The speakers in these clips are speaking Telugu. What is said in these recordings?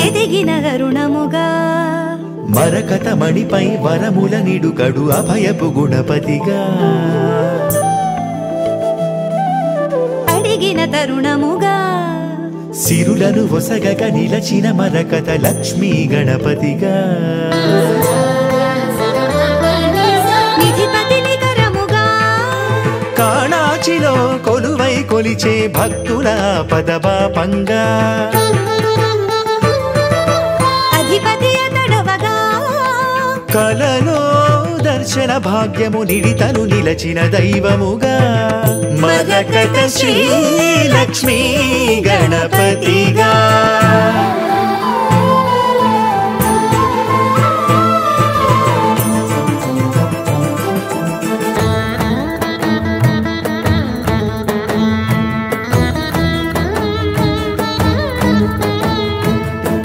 ఎదిగిన కరుణముగా మరకత మణిపై వరముల నిడుకడు అభయపు గుణపతిగా అడిగిన తరుణముగా సిరులను ఒసగక నిలచిన మరకత లక్ష్మీ గణపతిగా నిధిపతి నికరముగా కాణాచిలో కొలువై కొలిచే భక్తుల పదపాపంగా అధిపతి అతడవగా కలలో దర్శన భాగ్యము నిడితను నిలచిన దైవముగా మరకత శ్రీ లక్ష్మీ గణపతిగా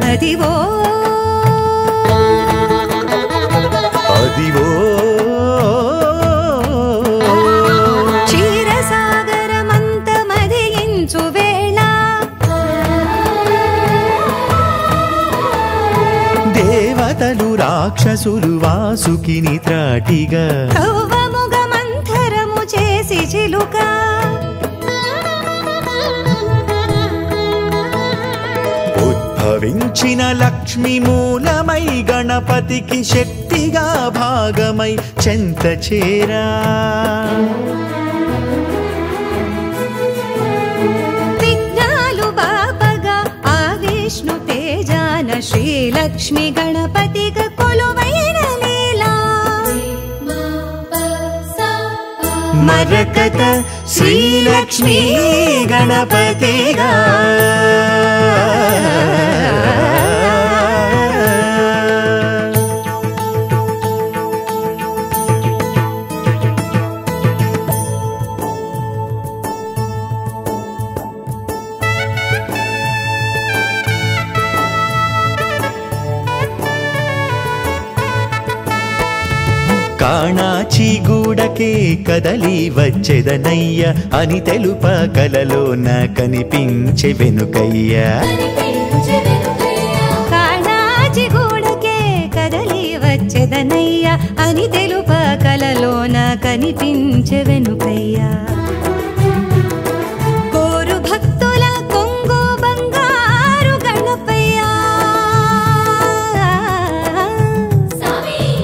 అదివో అదివో క్షీరసాగరమంత మదియించు వేళ దేవతలు రాక్షసులు వాసుకిని త్రాటిగా కవ్వముగ మంథరము చేసి చిలుక ఉద్భవించిన లక్ష్మి మూలమై గణపతికి శక్తిగా భాగమై చెంత చేరా విఘ్నాలు బాపగా ఆ విష్ణు తేజాన శ్రీలక్ష్మి గణపతిగా కొలువైన లీలా మరకత శ్రీలక్ష్మీ గణపతిగా కాణాచి గూడకే కదలి వచ్చెదనయ్య అని తెలుప కలలోన కనిపించే వెనుకయ్య కాణాచి గూడకే కదలి వచ్చెదనయ్య అని తెలుప కలలోన కనిపించే వెనుకయ్య కోరు భక్తుల కొంగు బంగారు గణపయ్య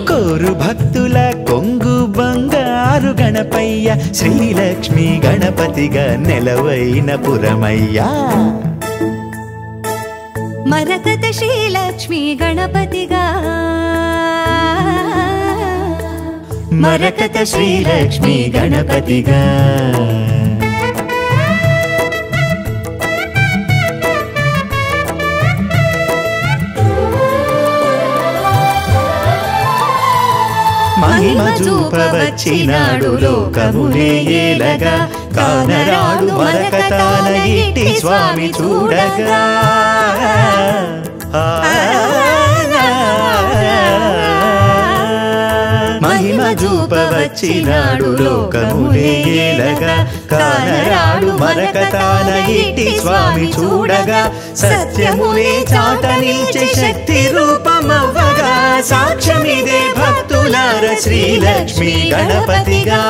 కోరు భక్తుల కొంగు బంగారు గణపయ్య శ్రీలక్ష్మి గణపతిగా నెలవైన పురమయ్యా మరకత శ్రీలక్ష్మి గణపతిగా మరకత శ్రీలక్ష్మి గణపతిగా మహిమ చూపవచ్చినాడు లోకమునే ఏలగా కానరాడు మరకతాన ఇట్టి స్వామి చూడగా మహిమ చూపవచ్చినాడు లోకమునే ఏలగా కానరాడు మరకతాన ఇట్టి స్వామి చూడగా సత్యమునే చాట నిలిచే శక్తి రూపమవ్వగా సాక్ష్యమిదే భక్తులార శ్రీలక్ష్మీ గణపతిగా